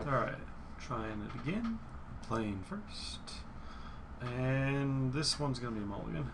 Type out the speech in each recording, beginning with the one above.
Alright, trying it again. Playing first. And this one's going to be a mulligan.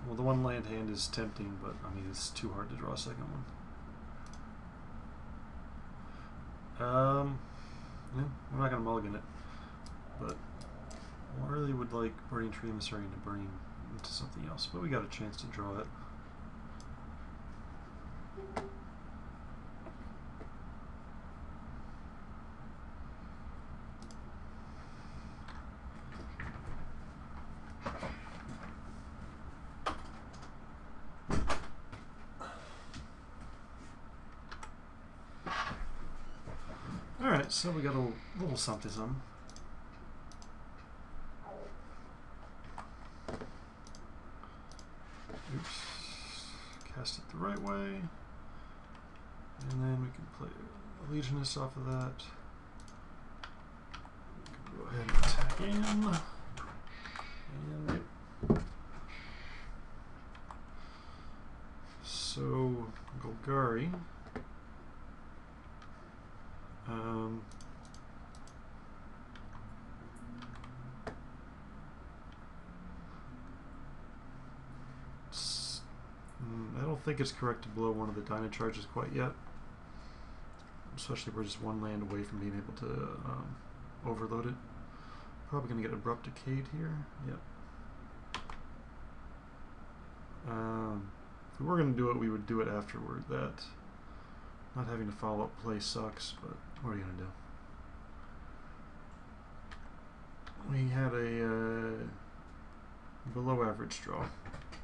Well, the one land hand is tempting, but I mean, it's too hard to draw a second one. Yeah, we're not going to mulligan it, but I really would like Burning Tree Emissary to burn into something else, but we got a chance to draw it. Alright, so we got a little something something. Oops. Cast it the right way. And then we can play Legionist off of that. Go ahead and attack in. And so Golgari. I don't think it's correct to blow one of the Dyna charges quite yet. Especially if we're just one land away from being able to overload it. Probably going to get Abrupt Decayed here. Yep. If we were going to do it, we would do it afterward. That not having to follow up play sucks, but what are you going to do? We had a below average draw.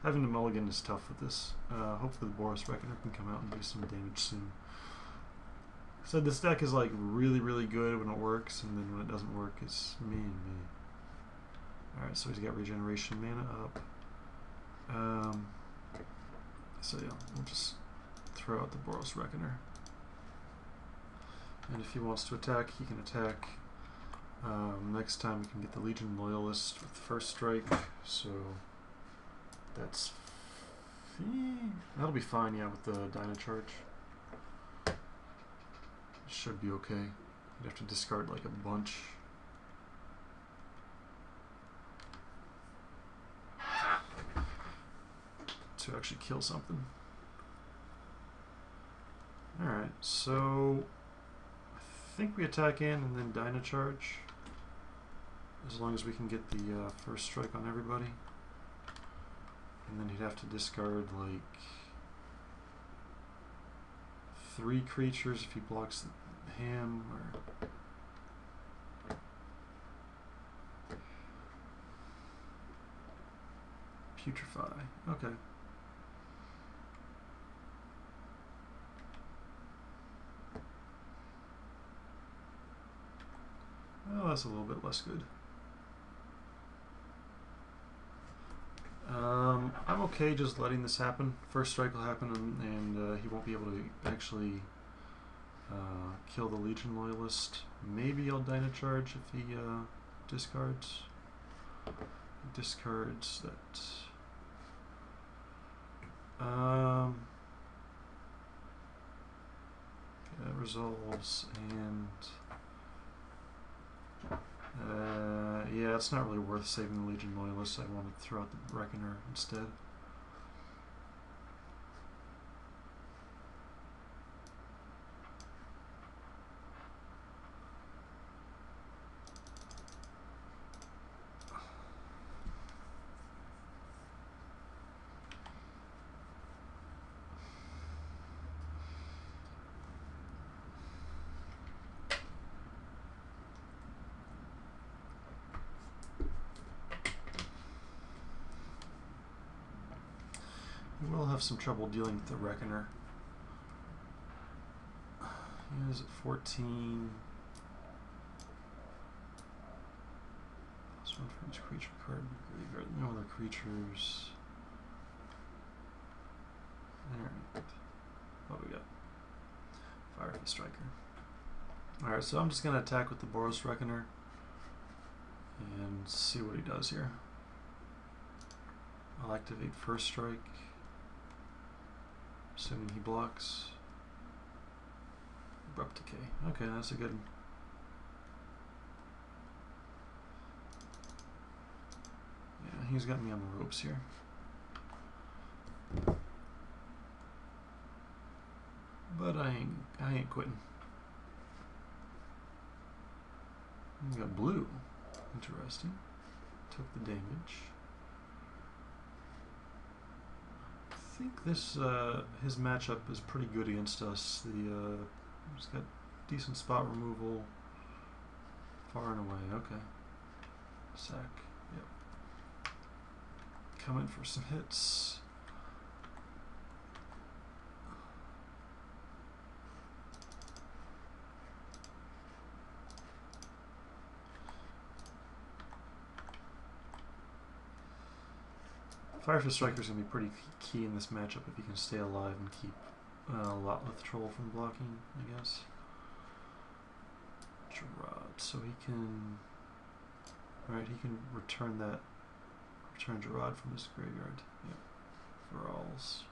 Having to mulligan is tough with this. Hopefully the Boros Reckoner can come out and do some damage soon. So this deck is like really, really good when it works, and then when it doesn't work, it's me and me. Alright, so he's got regeneration mana up. So yeah, we'll just throw out the Boros Reckoner. And if he wants to attack, he can attack. Next time we can get the Legion Loyalist with first strike, so that's that'll be fine, yeah, with the Dyna charge. Should be okay. You'd have to discard like a bunch. To actually kill something. Alright, so I think we attack in and then Dyna charge. As long as we can get the first strike on everybody. And then he'd have to discard like 3 creatures if he blocks him, or Putrefy. Okay. Well, that's a little bit less good. I'm okay just letting this happen. First strike will happen, and he won't be able to actually kill the Legion Loyalist. Maybe I'll Dyna charge if he discards. He discards that. That resolves, and yeah, it's not really worth saving the Legion Loyalists. I want to throw out the Reckoner instead. We'll have some trouble dealing with the Reckoner. He is at 14. Plus 1 for each creature card. No other creatures. Alright. What do we got? Fire the Striker. Alright, so I'm just going to attack with the Boros Reckoner and see what he does here. I'll activate First Strike. Assuming he blocks. Abrupt Decay. Okay, that's a good he's got me on the ropes here. But I ain't quitting. We got blue. Interesting. Took the damage. I think this his matchup is pretty good against us. He's got decent spot removal. Far and away. Okay. Sack. Yep. Coming for some hits. Firefist Striker is going to be pretty key in this matchup if he can stay alive and keep Lotleth Troll from blocking, I guess. Gerard, so he can... Alright, he can return Gerard from his graveyard. Yep. For alls.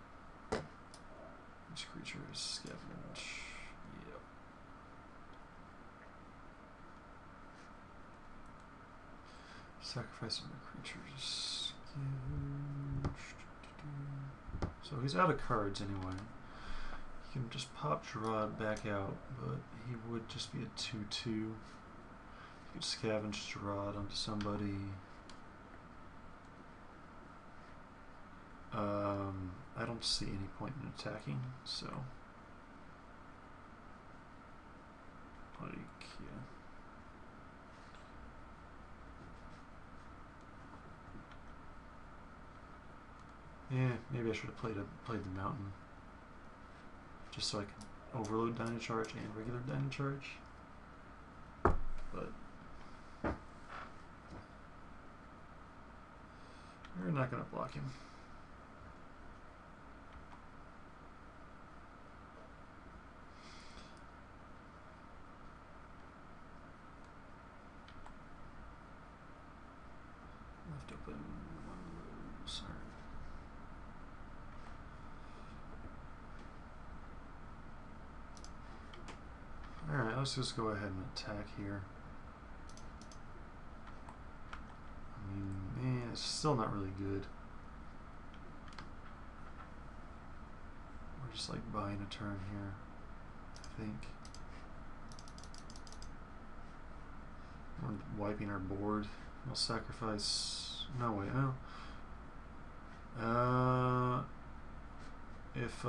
Which creature is scavenge? Yep. Sacrifice more creatures. So he's out of cards anyway. He can just pop Gerard back out, but he would just be a 2/2. He could scavenge Gerard onto somebody. I don't see any point in attacking, so like, yeah, maybe I should have played the mountain, just so I can overload Dyna Charge and regular Dyna Charge. But we're not gonna block him. Left open one of those. Alright, let's just go ahead and attack here. I mean, it's still not really good. We're just like buying a turn here, I think. We're wiping our board. We'll sacrifice... No, wait, no. If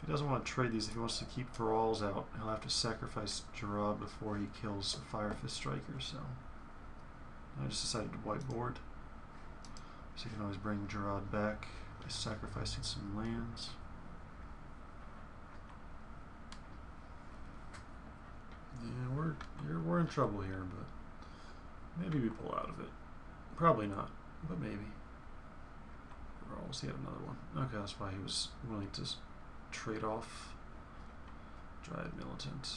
he doesn't want to trade these, if he wants to keep Thralls out, he'll have to sacrifice Gerard before he kills a Firefist Striker, so I just decided to wipe board. So you can always bring Gerard back by sacrificing some lands. Yeah, we're in trouble here, but maybe we pull out of it. Probably not, but maybe. Thralls, he had another one. Okay, that's why he was willing to trade off Dryad Militant.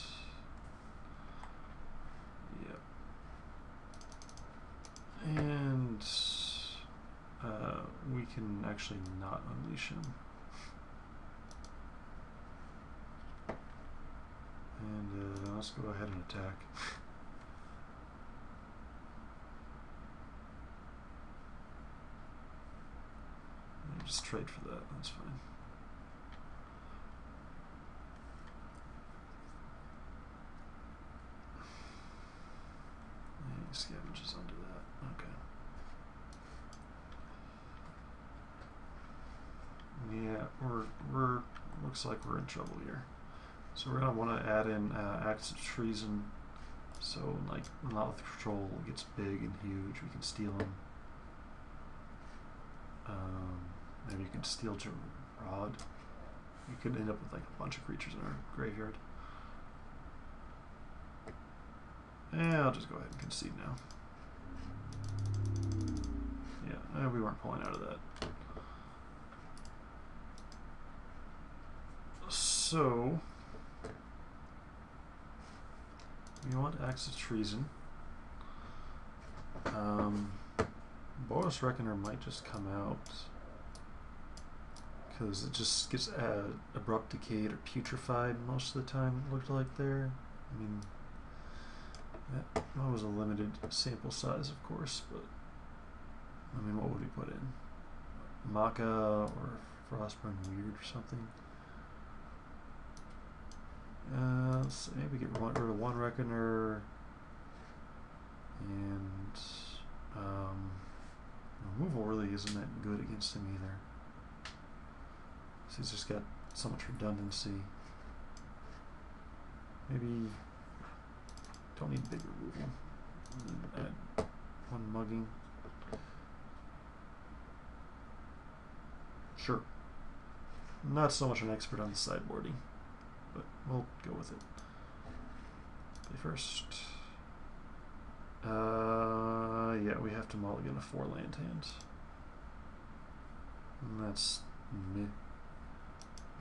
Yep. And we can actually not unleash him. And let's go ahead and attack. Just trade for that, that's fine. Scavenges onto that. Okay. Yeah, we're looks like we're in trouble here. So we're gonna want to add in acts of treason. So like when Lotleth Troll gets big and huge, we can steal him. Maybe you can steal Gerard. You could end up with like a bunch of creatures in our graveyard. Yeah, I'll just go ahead and concede now. Yeah, we weren't pulling out of that. So, we want acts of treason. Boros Reckoner might just come out because it just gets abrupt decayed or putrefied most of the time, it looked like there. I mean, that was a limited sample size, of course, but I mean, what would we put in? Maka or Frostburn Weird or something? Let's see, maybe get rid of one Reckoner and removal really isn't that good against him either. So he's just got so much redundancy. Maybe don't need big removal. Add one mugging. Sure. Not so much an expert on the sideboarding, but we'll go with it. Play first. Yeah, we have to mulligan a 4-land hand. And that's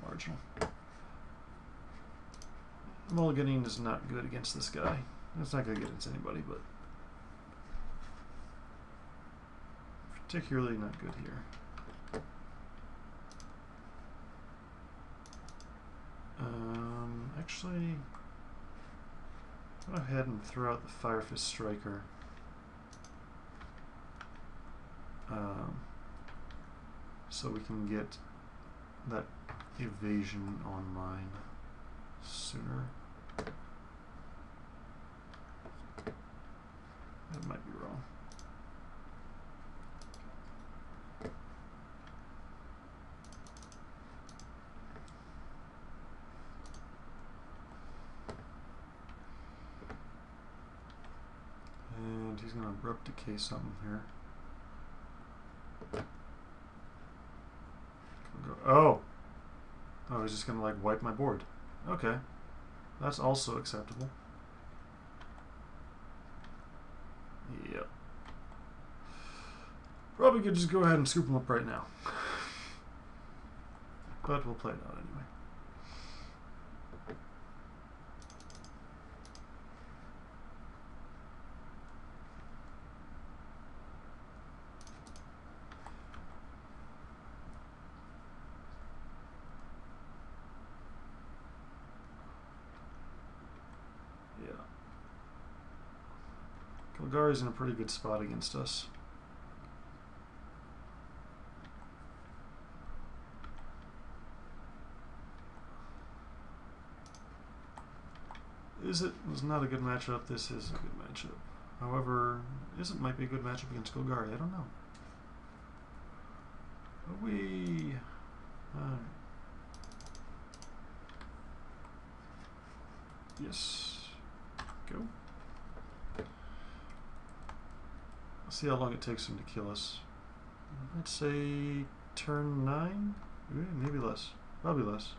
marginal. Mulliganing is not good against this guy. It's not good against anybody, but particularly not good here. Actually, go ahead and throw out the Firefist Striker. So we can get that evasion online sooner. That might be wrong. And he's going to abrupt decay something here. Oh! Oh, he's just going to like wipe my board. Okay. That's also acceptable. Yep. Probably could just go ahead and scoop him up right now. But we'll play it out anyway. Golgari's in a pretty good spot against us. Is it was not a good matchup? This is a good matchup. However, it might be a good matchup against Golgari. I don't know. But yes. Go. Let's see how long it takes him to kill us. Let's say turn 9? Maybe less. Probably less.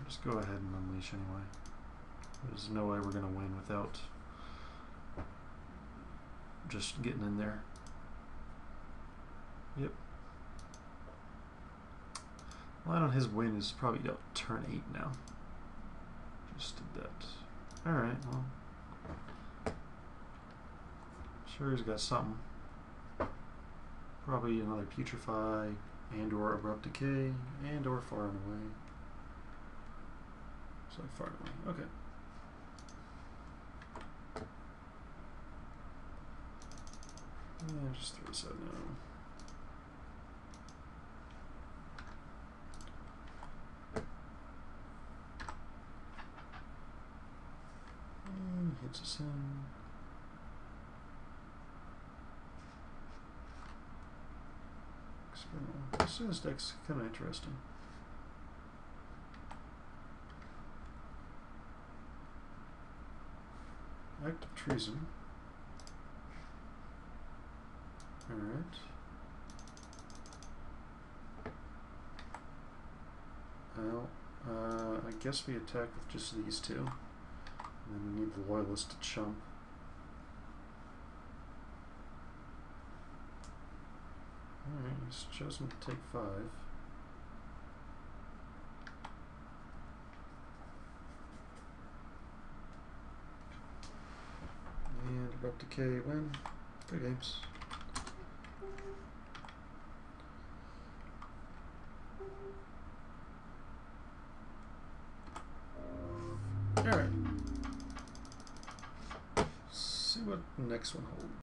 Just go ahead and unleash anyway. There's no way we're going to win without just getting in there. Yep. Line on his win is probably up turn 8 now. Just did that. Alright, well. Sure he's got something. Probably another Putrefy, and or Abrupt Decay, and or Far and Away. It's like Far and Away. Okay. Yeah, just throw this out now. Hits us in. Experimental. This deck's kind of interesting. Act of Treason. Alright. Well, I guess we attack with just these two. And then we need the Loyalist to chump. Alright, he's chosen to take 5. And Abrupt Decay win. Good games. Alright. see what the next one holds.